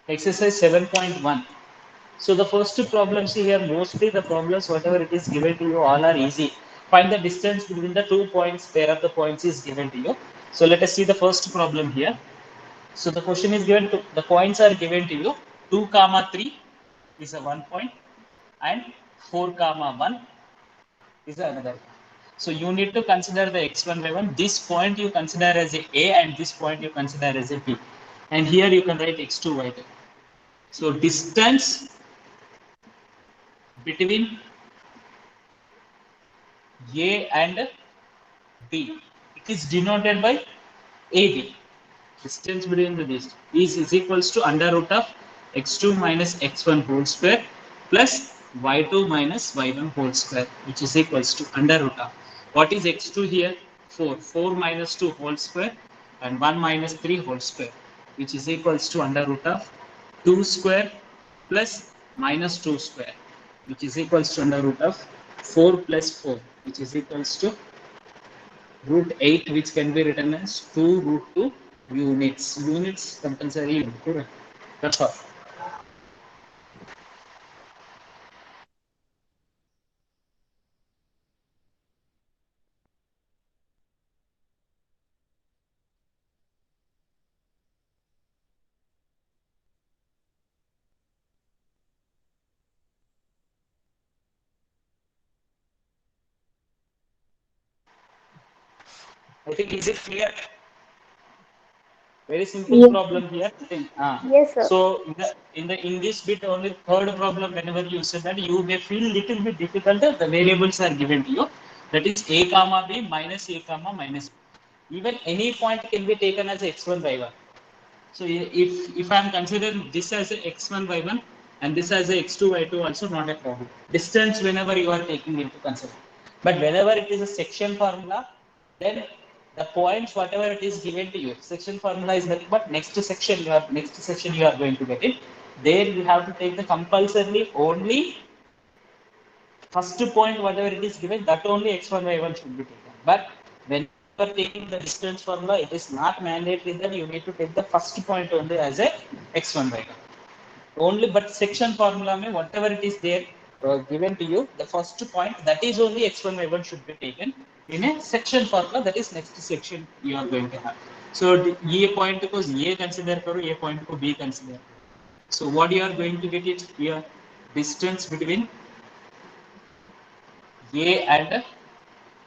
Exercise 7.1. So the first two problems here, mostly the problems, whatever it is given to you, all are easy. Find the distance between the 2 points, pair of the points is given to you. So let us see the first problem here. So the question is given to, the points are given to you, 2 comma 3 is a 1 point and 4 comma 1 is another. So you need to consider the x1 y1. This point you consider as a and this point you consider as a b. And here you can write x2 y2. So distance between A and B. It is denoted by AB. Distance between the these is equals to under root of x2 minus x1 whole square plus y2 minus y1 whole square, which is equals to under root of. What is x2 here? 4. 4 minus 2 whole square and 1 minus 3 whole square, which is equals to under root of 2 square plus minus 2 square, which is equals to under root of 4 plus 4, which is equals to root 8, which can be written as 2 root 2 units. Units compulsory. That's all. I think, is it clear? Very simple Yes. problem here. Yes, sir. So in this bit, only third problem, whenever you say that, you may feel little bit difficult. The variables are given to you. That is a comma b minus a comma minus b. Even any point can be taken as x1 y1. So if I am considering this as a x1 y1 and this as a x2 y2, also not a problem. Distance whenever you are taking into consideration. But whenever it is a section formula, then the points whatever it is given to you, section formula is nothing but next section you are going to get it. There you have to take the compulsorily only first point whatever it is given, that only x1 y1 should be taken. But when you are taking the distance formula, it is not mandatory that you need to take the first point only as a x1 y1 only. But section formula mein whatever it is there given to you, the first point, that is only x1 y1 should be taken in a section formula. That is next section you are going to have. So ये point को ये consider करो, ये point को b consider. So what you are going to get it here, distance between a and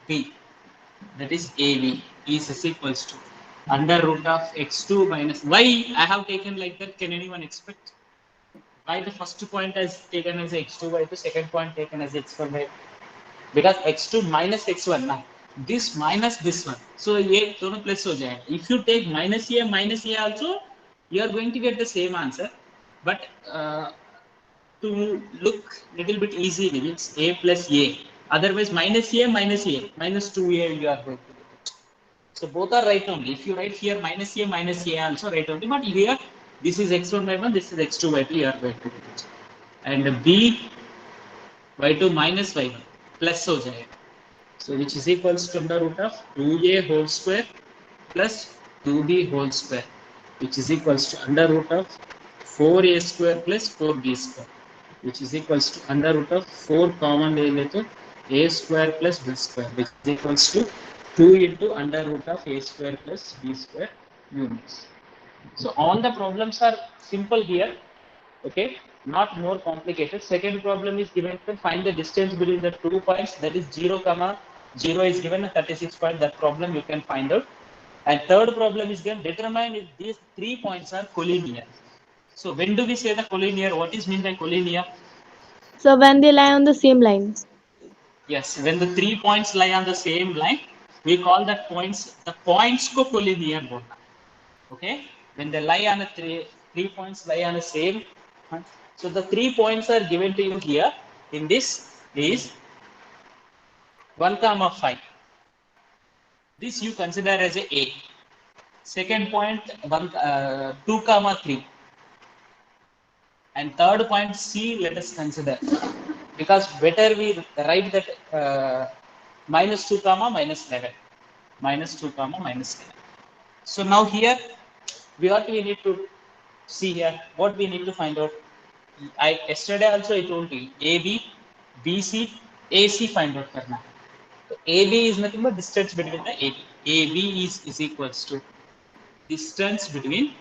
b, that is AB, is equals to under root of x2 minus. Why I have taken like that? Can anyone expect? Why the first point is taken as x2 by the second point taken as x1 by? Because x2 minus x1 ना, this minus this one, so ये दोनों plus हो जाएगा. If you take minus a also, you are going to get the same answer. But to look little bit easy, it's a plus a. Otherwise minus 2a you are going to get. So both are right only. If you write here minus a also right only. But here this is x1 by 1, this is x2 by 2, you are going to get it. And b y2 minus y1 plus हो जाएगा. So which is equals to under root of 2a whole square plus 2b whole square, which is equals to under root of 4a square plus 4b square, which is equals to under root of 4 common ले ले तो a square plus b square, which is equals to 2 into under root of a square plus b square units. So all the problems are simple here. Okay, not more complicated. Second problem is given to find the distance between the 2 points, that is 0 comma 0 is given at 36 point. That problem you can find out. And third problem is given, determine if these 3 points are collinear. So when do we say the collinear? What is meant by collinear? So when they lie on the same line. Yes, when the 3 points lie on the same line, we call that points ko collinear bolna. Okay, when they lie on a three points lie on the same. So the 3 points are given to you here. In this is 1 comma 5. This you consider as a. Second point 2 comma 3. And third point C, let us consider, because better we write that minus 2 comma minus 11, minus 2 comma minus 11. So now here what we need to See here, what we need to find out. Yesterday also I told you AB, BC, AC find out करना. So AB is nothing but distance between the AB. AB is equals to distance between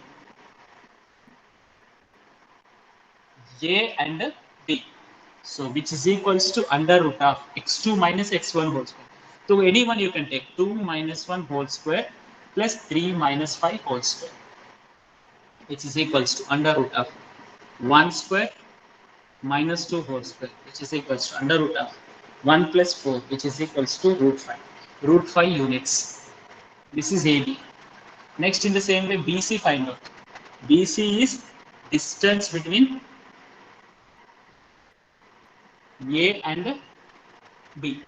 A and B. So which is equals to under root of x2 minus x1 whole square. So anyone you can take 2 minus 1 whole square plus 3 minus 5 whole square, which is equals to under root of 1 square minus 2 whole square, which is equals to under root of 1 plus 4, which is equals to root 5. Root 5 units. This is AB. Next, in the same way, BC find out. BC is distance between A and B.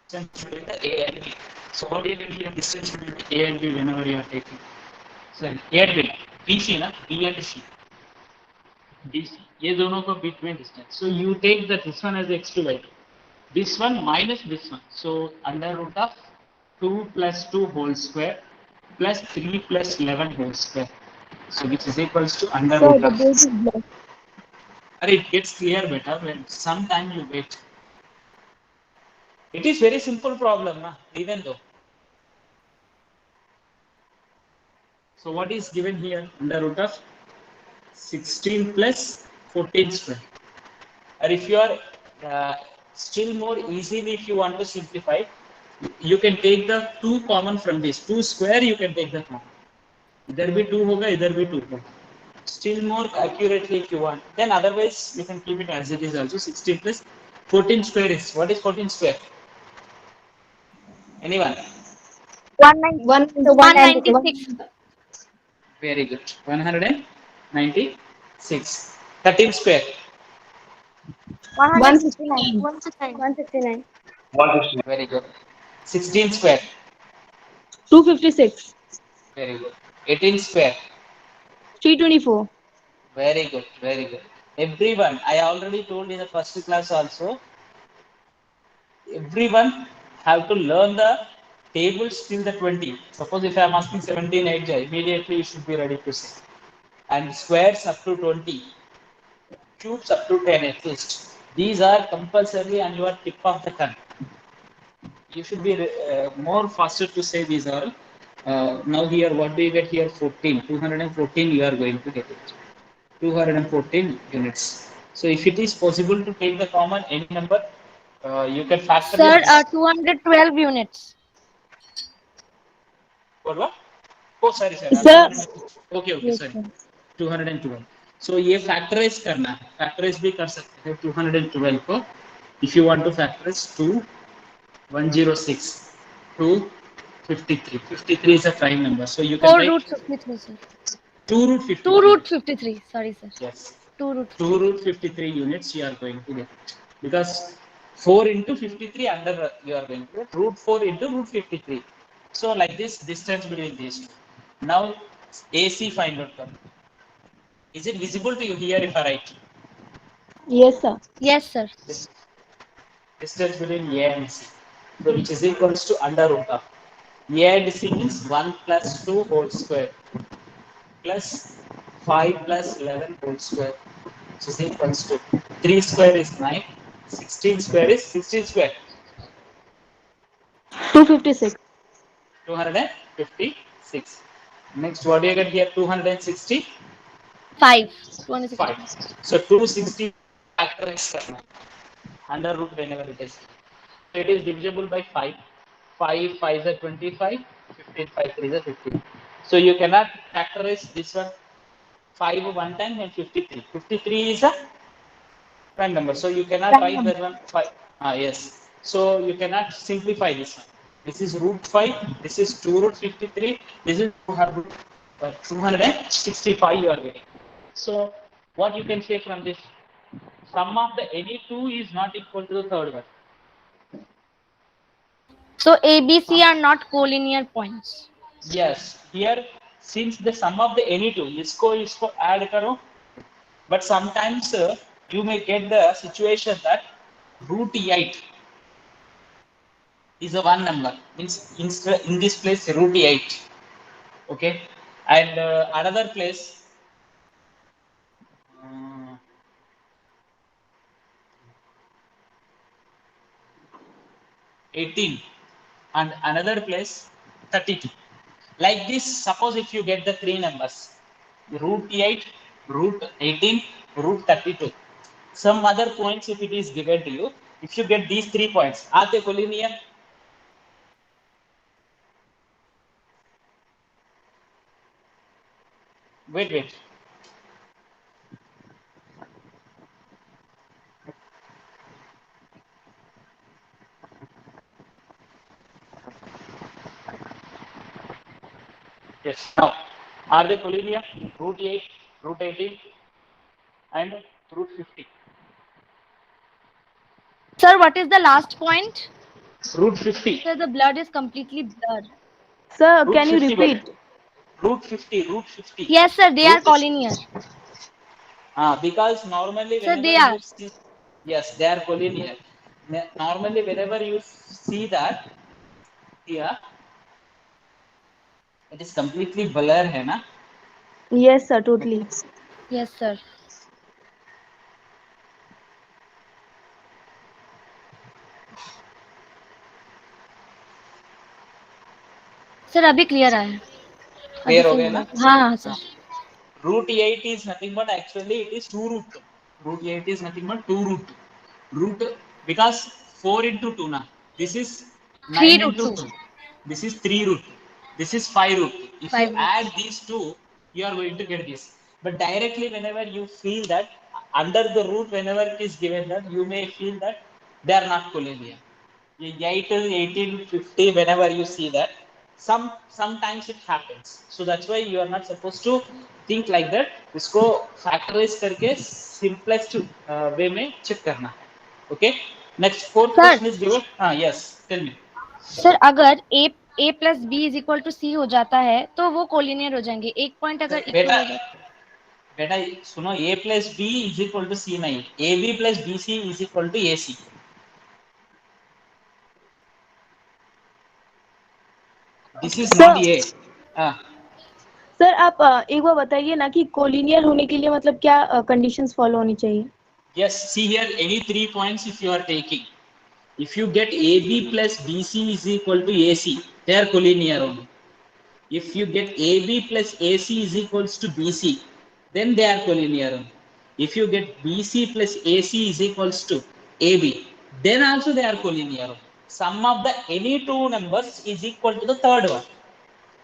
Distance between the A and B. So, what do you get distance between A and B whenever you are taking? So, A and B. BC, na? B and C. BC. ये दोनों को between distance. So, you take that this one as x2 by 2. This one minus this one. So, under root of 2 plus 2 whole square plus 3 plus 11 whole square. So, which is equals to under Sir, root the of. board is black. It gets clear better when sometime you wait. It is very simple problem, na? Even though. So, what is given here? Under root of 16 plus 14 square. Or if you are still more easily, if you want to simplify, you can take the 2 common from this. 2 square, you can take the common. Either be 2 hoga, either be 2 hoga. Still more accurately if you want. Then otherwise, you can keep it as it is also. 16 plus 14 square is, what is 14 square? Anyone? 196. Very good. 196. 13 square. 169. 169. Very good. 16 square. 256. Very good. 18 square. 324. Very good. Very good. Everyone, I already told in the first class also, everyone have to learn the tables till the 20. Suppose if I am asking 17, 8, immediately you should be ready to say. And squares up to 20. Cubes up to 10 at least. These are compulsory on your tip of the tongue. You should be more faster to say these are. Now here, what do you get here? 14. 214 you are going to get it. 214 units. So if it is possible to take the common any number, you can factor Sir, this. 212 units. What? Oh, sorry, sir. Sir. Okay, Yes, sorry. sir. 212. So ये factorize करना है. Factorize भी कर सकते हैं 212 को. If you want to factorize 106 to 53. 53 is a prime number. So you can 4 write root 53, sir. 2 root 53. 2 root 53. Sorry, sir. Yes. 2 root 2 root 53 units you are going to get it. Because 4 into 53 under you are going to get root 4 into root 53. So like this distance between these two. Now AC find out. Is it visible to you here if I write? Yes, sir. Yes, sir. Distance between A and C. So which is equals to under root of. A and C means 1 plus 2 whole square plus 5 plus 11 whole square, which is equals to 3 square is 9, 16 square is 16 square. 256. 256. Next, what do you get here? 260? 5. 5. So 260 factorize करना है. Under root whenever it is. So it is divisible by 5. 5 5 is 25. 15 5 3 is 15. So you cannot factorize this one 5 one time and 53. 53 is a prime number. So you cannot write that one 5. Yes. So you cannot simplify this one. This is root 5. This is 2 root 53. This is 265 you are getting. So what you can say from this? Sum of the any two is not equal to the third one. So ABC are not collinear points. Yes. Here, since the sum of the any two, इसको add करो. But sometimes you may get the situation that root 8 is a one number. Means in this place root 8. Okay. And another place 18 and another place 32. Like this, suppose if you get the three numbers, root 8, root 18, root 32, some other points if it is given to you, if you get these 3 points, are they collinear? Wait. Yes. Now, are they collinear? Root 8, root 18, and root 50. Sir, what is the last point? Root 50. Sir, the blood is completely blurred. Sir, Root can you 50. repeat? Root 50. Root 50. Yes, sir, they are Root is, collinear. because normally Sir, whenever they are. you see, yes, they are collinear. Normally whenever you see that here, it is completely blur, है ना? Yes, sir, totally. Yes, sir. Sir अभी clear आया अभी Clear हो सही गया हो ना? गया हाँ sir Root 8 is nothing but actually it is 2 root 2. Root 8 is nothing but 2 root 2. Root, because 4 into 2 now. This is 3 9 root into 2 2. This is 3 root 2. This is 5 root 2. If you 5 root add these two, you are going to get this. But directly whenever you feel that under the root, whenever it is given that, you may feel that they are not collinear. 8, 18, 50, whenever you see that, sometimes it happens. So that's why you are not supposed to think like that. इसको factorize करके simplest way में check करना है. Okay. Next fourth sir question is given. Yes. Tell me. Sir अगर a plus B is equal to C हो जाता है तो वो कोलिनियर हो जाएंगे एक पॉइंट अगर इक्वल बेटा हो जाता बेटा सुनो a plus b is equal to c नहीं ab plus bc is equal to ac. This is not sir a. Sir आप एक बार बताइए ना कि कोलिनियर होने के लिए मतलब क्या कंडीशंस फॉलो होनी चाहिए. Yes. See here any 3 points if you are taking. If you get AB plus BC is equal to AC, they are collinear only. If you get AB plus AC is equals to BC, then they are collinear only. If you get BC plus AC is equals to AB, then also they are collinear only. Sum of the any two numbers is equal to the third one.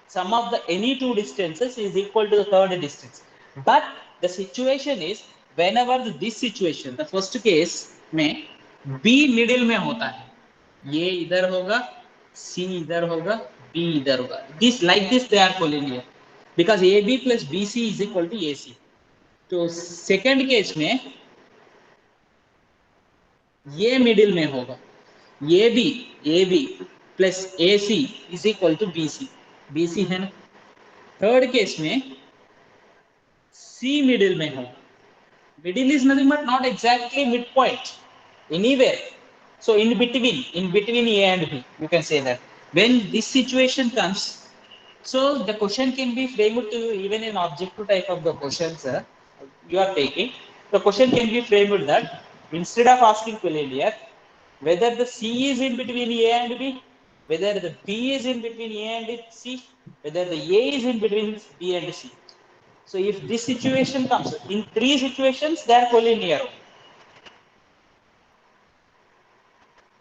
Sum of the any two distances is equal to the third distance. But the situation is whenever this situation, the first case में B middle में होता है, ये इधर होगा, C इधर होगा, B इधर होगा. This like this they are collinear because AB plus BC is equal to AC. तो second case में ये middle में होगा, ये भी AB plus AC is equal to BC. BC है ना. थर्ड केस में सी मिडिल में हो. Middle is nothing but not exactly midpoint anywhere. So in between A and B, you can say that. When this situation comes, so the question can be framed to you even in objective type of the questions you are taking. The question can be framed that instead of asking collinear, whether the C is in between A and B, whether the B is in between A and C, whether the A is in between B and C. So if this situation comes, in 3 situations, they are collinear.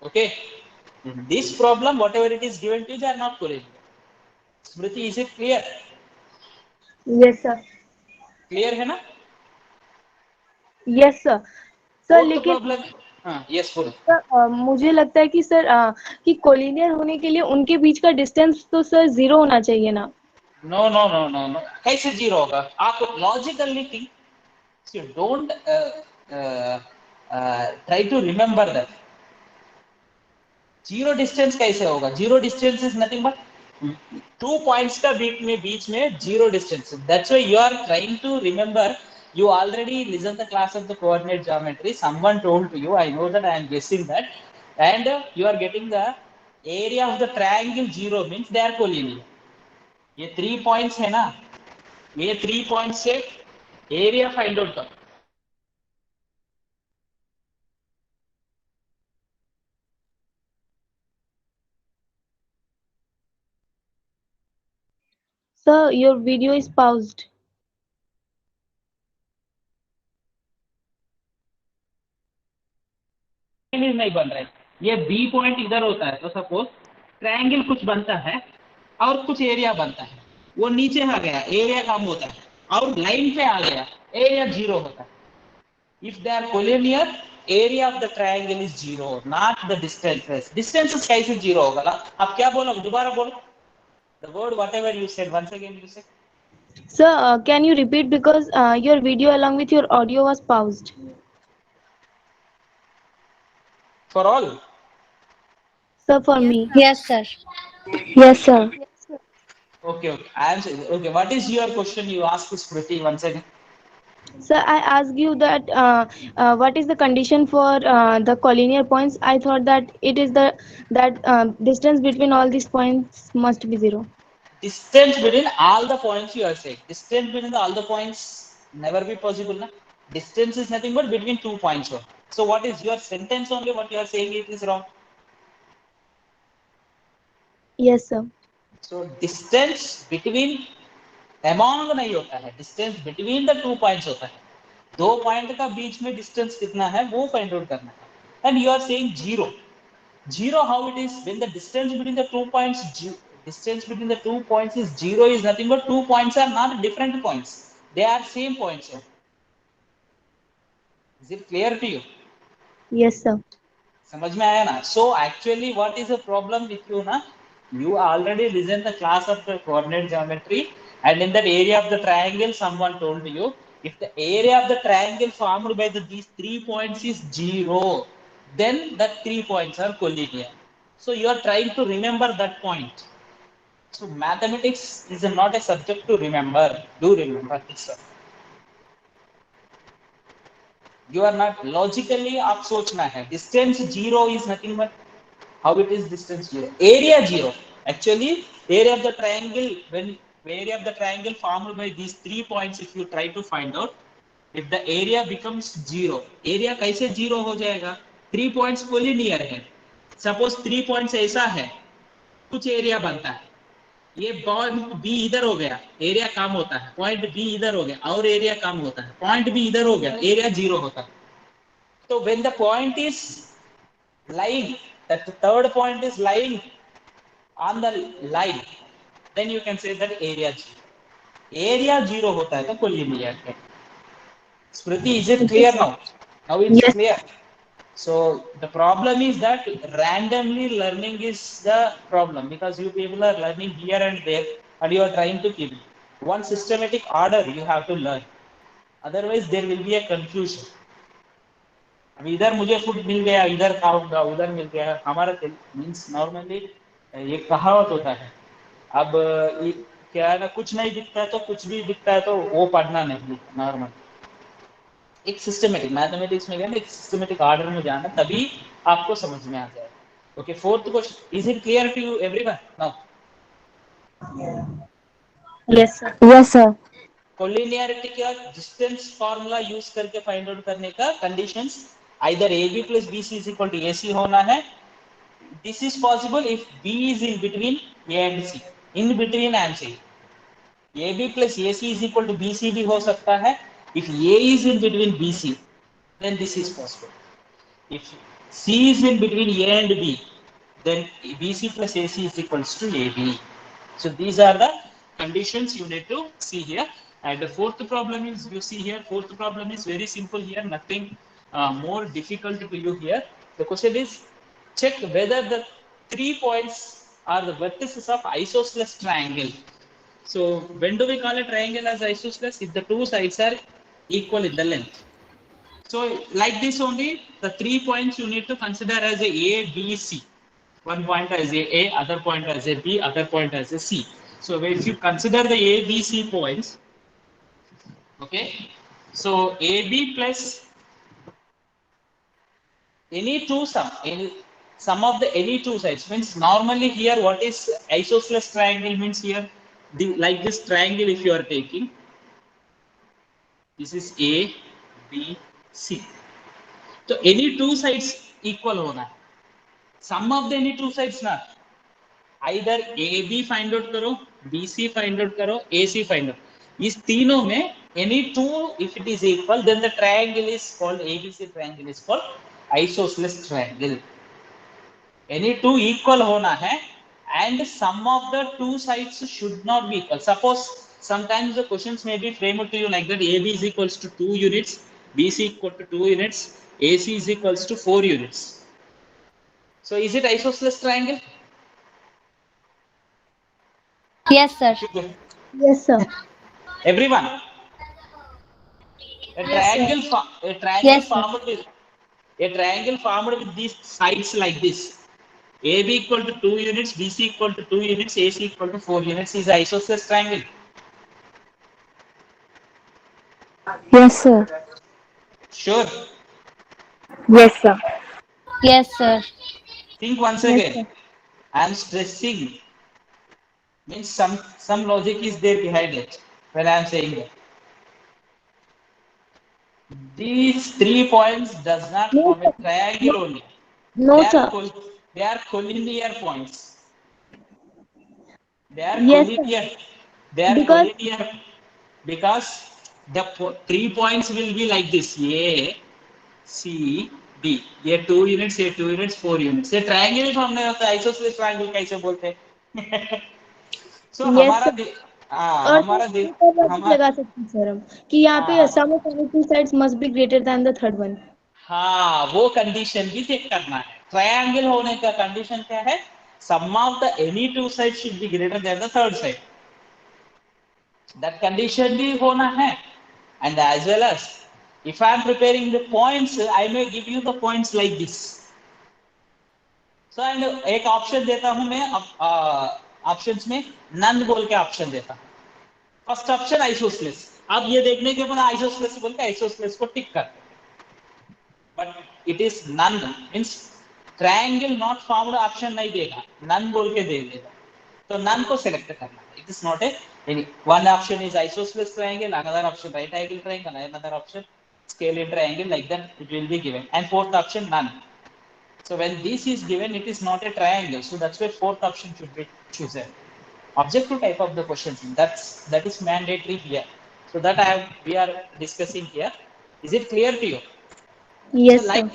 Okay. This problem, whatever it is given to you, they are not collinear. Smriti, is it clear? Yes, sir. Clear है ना? Yes, sir. Sir Fourth लेकिन problem. Yes, बोलो. Sir मुझे लगता है कि sir कि collinear होने के लिए उनके बीच का डिस्टेंस तो सर 0 होना चाहिए ना. No. कैसे जीरो होगा? आप logically think. So don't try to remember that. Zero distance कैसे होगा? Zero distance is nothing but 2 points का बीच में zero distance. That's why you are trying to remember. You already listened the class of the coordinate geometry. Someone told to you. I know that. I am guessing that. And you are getting the area of the triangle zero means they are collinear. ये 3 points है ना, ये 3 points से area find out करो. Sir, your video is paused. नहीं बन रहा है, ये बी पॉइंट इधर होता है तो सपोज ट्रायंगल कुछ बनता है और कुछ एरिया बनता है, वो नीचे आ गया एरिया कम होता है, और लाइन पे आ गया एरिया 0 होता है. If they are collinear, area of the triangle is 0, not the distances. Distances कैसे 0 होगा ना? आप क्या बोलोगे? दोबारा बोलो. The word whatever you said, once again you say. Sir, can you repeat because your video along with your audio was paused. For all. Sir, for me. Yes, sir. Yes, sir. Okay, okay. I am saying, okay. What is your question? You ask Smriti once again. Sir, I asked you that what is the condition for the collinear points. I thought that it is that distance between all these points must be 0. Distance between all the points you are saying. Distance between all the points never be possible, na? Distance is nothing but between 2 points. So what is your sentence only? What you are saying it is wrong. Yes, sir. So distance between among नहीं होता है, distance between the 2 points होता है. 2 point का बीच में distance कितना है वो फाइंड आउट करना है. And you are saying 0. 0 how it is when the distance between the 2 points, distance between the 2 points is 0 is nothing but 2 points are not different points, they are same points. Is it clear to you? Yes, sir. समझ में आया ना? So actually what is the problem with you ना? You already listened the class of the coordinate geometry, and in that area of the triangle someone told you if the area of the triangle formed by these 3 points is 0, then that 3 points are collinear. So you are trying to remember that point. So mathematics is not a subject to remember. Do remember this. You are not logically आप सोचना है. Distance 0 is nothing but how it is distance 0. Area 0. Actually, area of the triangle, when area of the triangle formed by these 3 points, if you try to find out, if the area becomes 0, area कैसे 0 हो जाएगा? 3 points collinear है. Suppose 3 points ऐसा है, कुछ area बनता है, ये पॉइंट बी इधर हो गया, एरिया कम होता है. पॉइंट बी इधर हो गया और एरिया कम होता है. पॉइंट बी इधर हो गया, एरिया 0 होता है. तो when the point is lying, that the third point is lying on the line, then you can say that area 0. Area 0 होता है तो collinear है. Smriti, is it clear now? Now it's Yes. clear. So the problem is that randomly learning is the problem, because you people are learning here and there and you are trying to keep one systematic order. You have to learn, otherwise there will be a confusion. अब इधर मुझे food मिल गया, इधर खाऊंगा, उधर मिल गया. हमारा means normally ये कहावत होता है. अब क्या है ना, कुछ नहीं दिखता है तो कुछ भी दिखता है तो वो पढ़ना नहीं. नॉर्मल एक सिस्टमेटिक मैथमेटिक्स में गया ना, एक सिस्टमेटिक ऑर्डर में जाना, तभी आपको समझ में आ जाएगा. Okay, fourth question. Is it clear to you everyone now? Yes, sir. Yes, sir. Collinearity का डिस्टेंस फार्मूला यूज करके फाइंड आउट करने का conditions, either AB plus BC is equal to AC होना है. This is possible if B is in between A and C. In between I am saying AB plus AC is equal to BC भी हो सकता है. If A is in between BC, then this is possible. If C is in between A and B, then BC plus AC is equals to AB. So these are the conditions you need to see here. And the fourth problem is, you see here, fourth problem is very simple here, nothing more difficult to you here. The question is, check whether the 3 points are the vertices of isosceles triangle. So when do we call a triangle as isosceles? If the two sides are equal in the length. So like this only, the 3 points you need to consider as A, B, C. One point as A, other point as a B, other point as a C. So if you consider the A, B, C points, okay, so AB plus any two sum of the any two sides means, normally here what is isosceles triangle means, here like this triangle if you are taking, this is A, B, C. तो any two sides equal होना है. Sum of the any two sides not. Either AB find out करो BC find out करो, AC find out. इस तीनों में any two if it is equal then the triangle is called ABC triangle is called isosceles triangle। any two equal होना है and sum of the two sides should not be equal। Suppose sometimes the questions may be framed to you like that: AB is equals to 2 units, BC equal to 2 units, AC is equals to 4 units। so is it isosceles triangle? Yes, sir. Yes, sir. Everyone, a Yes, sir. triangle Yes, sir. formed with these sides like this: AB equal to 2 units, BC equal to 2 units, AC equal to 4 units is isosceles triangle। Yes, sir. Sure? Yes, sir. Yes, sir. Think once Yes, again. sir. I am stressing, means some logic is there behind it when I am saying that. These 3 points does not No, form a sir. triangle only. No, They are sir. they are collinear points. They are Yes, sir. collinear. They are Because collinear because the 3 points will be like this: A, C, D। ये 2 units, ये 2 units, 4 units। ये triangle तो हमने isosceles triangle कैसे बोलते हैं? so yes, हमारा sir. और हमारा एक और logic हमारा लगा सकते हैं सर हम कि यहाँ पे sum of any two sides must be greater than the third one। हाँ, वो कंडीशन भी चेक करना है। ट्रायंगल होने का कंडीशन क्या है? Sum of the any two side should be greater than the third side. That condition भी होना है। And as well as if I am preparing the points, I may give you the points like this। so and एक option देता हूं मैं, options में none बोल के ऑप्शन देता हूं। First option isosceles. अब ये देखने के बाद आइसोसेलेस बोल के आइसोसेलेस को टिक कर, but it is none means triangle not found option नहीं देगा, नन बोल के दे देगा। तो नन को सिलेक्ट करना है। It is not a any one option is isosceles triangle, another option right angle triangle, another option scalene triangle, like that it will be given, and fourth option none। so when this is given it is not a triangle, so that's why fourth option should be chosen। objective type of the questions, that is mandatory here, so that we are discussing here। is it clear to you? so Yes, sir. like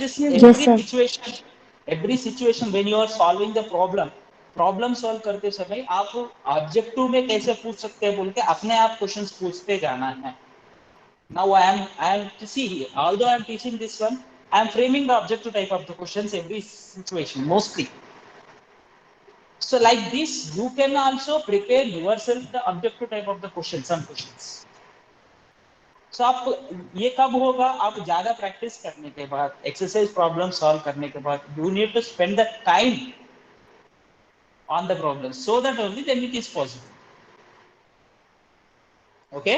this Yes, every sir. situation when you are solving the problem solve करते समय आप objective में कैसे पूछ सकते हैं बोल के अपने आप क्वेश्चंस पूछते जाना है। now I am to see here, although I am teaching this one, I am framing the objective type of the questions every situation mostly। so like this you can also prepare yourself the objective type of the question, some questions। so आप ये कब होगा? आप ज्यादा practice करने के बाद, exercise problem solve करने के बाद, you need to spend the time on the problem so that only then it is possible। okay